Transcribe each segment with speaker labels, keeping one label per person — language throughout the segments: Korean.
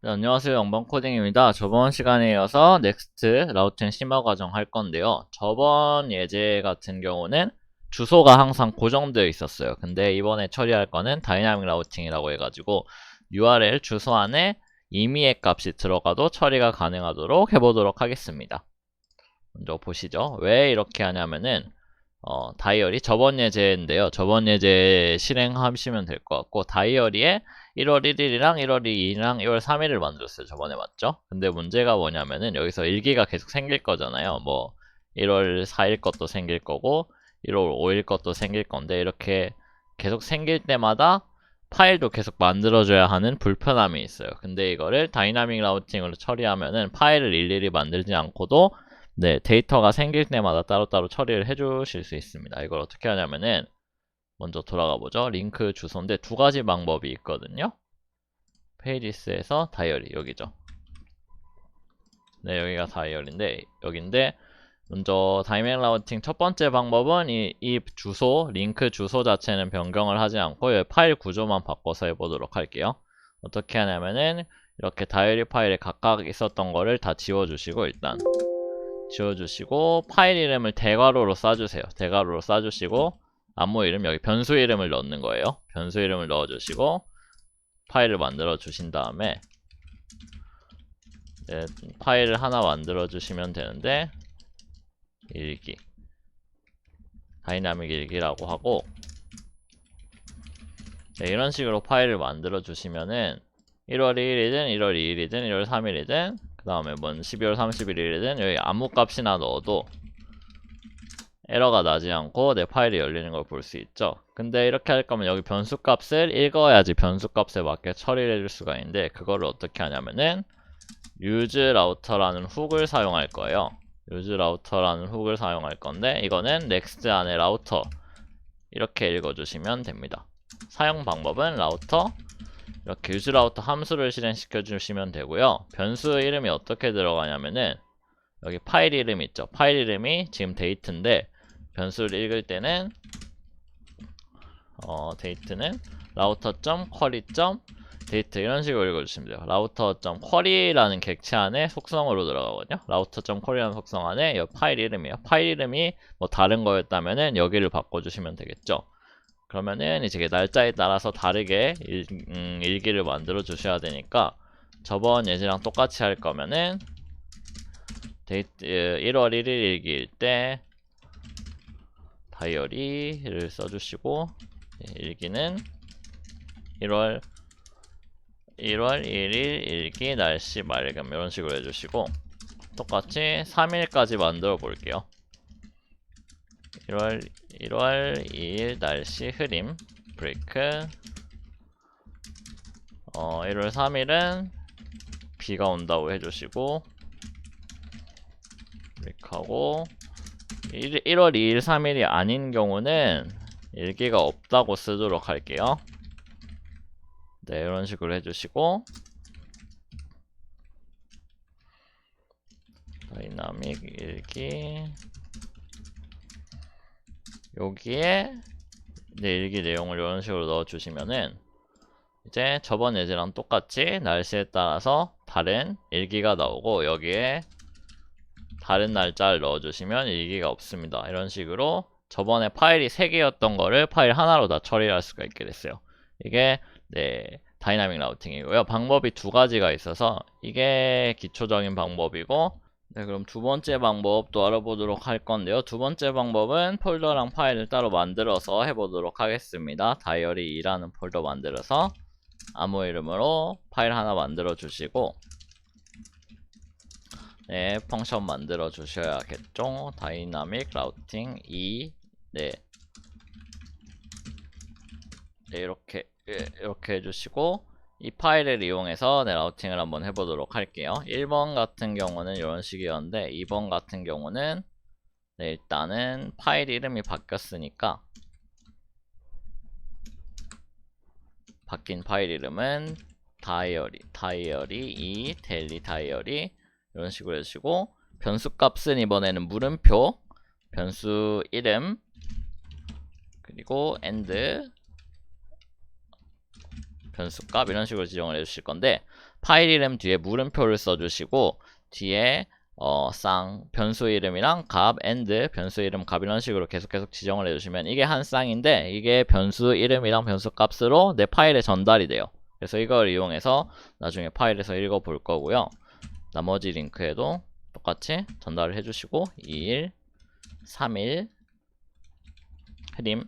Speaker 1: 네, 안녕하세요. 영번 코딩입니다. 저번 시간에 이어서 넥스트 라우팅 심화 과정 할 건데요. 저번 예제 같은 경우는 주소가 항상 고정되어 있었어요. 근데 이번에 처리할 거는 다이나믹 라우팅이라고 해가지고 URL 주소 안에 임의의 값이 들어가도 처리가 가능하도록 해보도록 하겠습니다. 먼저 보시죠. 왜 이렇게 하냐면은 다이어리 저번 예제인데요. 저번 예제 실행하시면 될 것 같고, 다이어리에 1월 1일이랑 1월 2일이랑 1월 3일을 만들었어요. 저번에 맞죠? 근데 문제가 뭐냐면은 여기서 일기가 계속 생길 거잖아요. 뭐 1월 4일 것도 생길 거고 1월 5일 것도 생길 건데, 이렇게 계속 생길 때마다 파일도 계속 만들어줘야 하는 불편함이 있어요. 근데 이거를 다이나믹 라우팅으로 처리하면은 파일을 일일이 만들지 않고도 데이터가 생길 때마다 따로따로 처리를 해주실 수 있습니다. 이걸 어떻게 하냐면은 먼저 돌아가 보죠. 링크 주소인데 두 가지 방법이 있거든요. 페이지스에서 다이어리 여기죠. 네, 여기가 다이어리인데 여기인데, 먼저 다이나믹 라우팅 첫 번째 방법은 이 주소, 링크 주소 자체는 변경을 하지 않고 여기 파일 구조만 바꿔서 해보도록 할게요. 어떻게 하냐면은 이렇게 다이어리 파일에 각각 있었던 거를 다 지워주시고, 일단 지워주시고 파일 이름을 대괄호로 써주세요. 대괄호로 써주시고 암호 이름, 여기 변수 이름을 넣는 거예요. 변수 이름을 넣어주시고 파일을 만들어 주신 다음에 파일을 하나 만들어 주시면 되는데, 일기 다이나믹 일기라고 하고, 이런 식으로 파일을 만들어 주시면은 1월 1일이든 1월 2일이든 1월 3일이든 그 다음에 뭔 12월 31일이든 여기 아무 값이나 넣어도 에러가 나지 않고 내 파일이 열리는 걸 볼 수 있죠. 근데 이렇게 할 거면 여기 변수 값을 읽어야지 변수 값에 맞게 처리를 해줄 수가 있는데, 그거를 어떻게 하냐면은 useRouter라는 훅을 사용할 거예요. useRouter라는 훅을 사용할 건데, 이거는 next 안에 라우터 이렇게 읽어주시면 됩니다. 사용 방법은 라우터 이렇게 useRouter 함수를 실행시켜 주시면 되고요. 변수 이름이 어떻게 들어가냐면은 여기 파일 이름 있죠. 파일 이름이 지금 데이트인데, 변수를 읽을 때는 데이트는 router.query.date 이런 식으로 읽어주시면 돼요. router.query라는 객체 안에 속성으로 들어가거든요. router.query라는 속성 안에 이 파일 이름이에요. 파일 이름이 뭐 다른 거였다면은 여기를 바꿔주시면 되겠죠. 그러면은 이제 날짜에 따라서 다르게 일기를 만들어 주셔야 되니까, 저번 예제랑 똑같이 할 거면은 데이트 1월 1일 일기일 때 다이어리를 써주시고, 일기는 1월 1일 일기 날씨 맑음 이런 식으로 해주시고, 똑같이 3일까지 만들어 볼게요. 1월 2일 날씨 흐림 브레이크, 1월 3일은 비가 온다고 해주시고 브레이크하고, 1월 2일 3일이 아닌 경우는 일기가 없다고 쓰도록 할게요. 네, 이런 식으로 해주시고, 다이나믹 일기 여기에 일기 내용을 이런 식으로 넣어주시면은 이제 저번 예제랑 똑같이 날씨에 따라서 다른 일기가 나오고, 여기에 다른 날짜를 넣어주시면 일기가 없습니다. 이런 식으로 저번에 파일이 3개였던 거를 파일 하나로 다 처리할 수가 있게 됐어요. 이게 다이나믹 라우팅이고요. 방법이 두 가지가 있어서 이게 기초적인 방법이고, 그럼 두 번째 방법도 알아보도록 할 건데요. 두 번째 방법은 폴더랑 파일을 따로 만들어서 해보도록 하겠습니다. 다이어리2라는 폴더 만들어서 아무 이름으로 파일 하나 만들어 주시고, 펑션 만들어 주셔야겠죠. 다이나믹 라우팅 2. 이렇게 해주시고, 이 파일을 이용해서 라우팅을 한번 해보도록 할게요. 1번 같은 경우는 이런 식이었는데, 2번 같은 경우는 일단은 파일 이름이 바뀌었으니까 바뀐 파일 이름은 다이어리 2 데일리 다이어리 이런 식으로 해주시고, 변수 값은 이번에는 물음표, 변수 이름, 그리고 end 변수값 이런 식으로 지정을 해주실 건데, 파일 이름 뒤에 물음표를 써주시고 뒤에 변수 이름이랑 값, and 변수 이름 값 이런 식으로 계속 지정을 해주시면 이게 한 쌍인데 이게 변수 이름이랑 변수 값으로 내 파일에 전달이 돼요. 그래서 이걸 이용해서 나중에 파일에서 읽어볼 거고요. 나머지 링크에도 똑같이 전달을 해주시고 2일, 3일, 해림,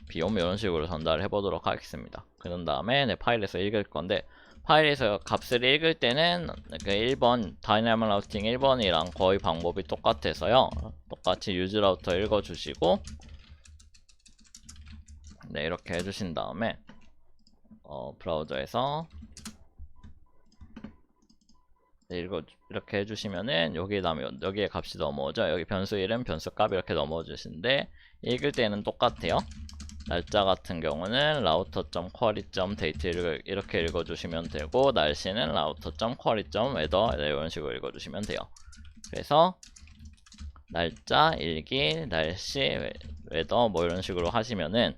Speaker 1: 비옴 이런 식으로 전달을 해보도록 하겠습니다. 그런 다음에 내 파일에서 읽을 건데 파일에서 값을 읽을 때는 그 1번 다이내믹 라우팅 1번이랑 거의 방법이 똑같아서요. 똑같이 유즈 라우터 읽어주시고 네 이렇게 해주신 다음에 브라우저에서 네, 이렇게 해주시면은 여기에 값이 넘어오죠. 여기 변수 이름, 변수 값 이렇게 넘어오 주시는데 읽을 때는 똑같아요. 날짜 같은 경우는 router.query.date 이렇게 읽어주시면 되고 날씨는 router.query.weather 이런 식으로 읽어주시면 돼요. 그래서 날짜, 일기, 날씨, weather 뭐 이런 식으로 하시면은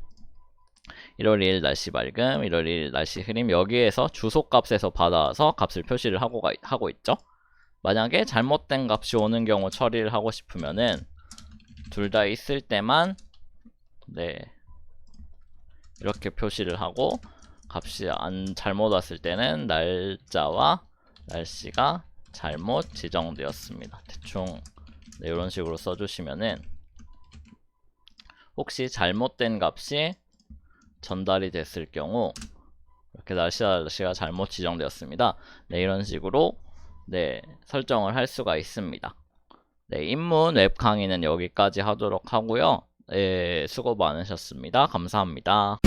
Speaker 1: 1월 2일 날씨 맑음, 1월 2일 날씨 흐림 여기에서 주소 값에서 받아서 값을 표시를 하고 있죠. 만약에 잘못된 값이 오는 경우 처리를 하고 싶으면은 둘 다 있을 때만 네 이렇게 표시를 하고 값이 잘못 왔을 때는 날짜와 날씨가 잘못 지정되었습니다. 대충 네, 이런 식으로 써주시면은 혹시 잘못된 값이 전달이 됐을 경우 이렇게 날씨가 잘못 지정되었습니다. 네, 이런 식으로 네, 설정을 할 수가 있습니다. 네, 입문 웹 강의는 여기까지 하도록 하고요. 네, 수고 많으셨습니다. 감사합니다.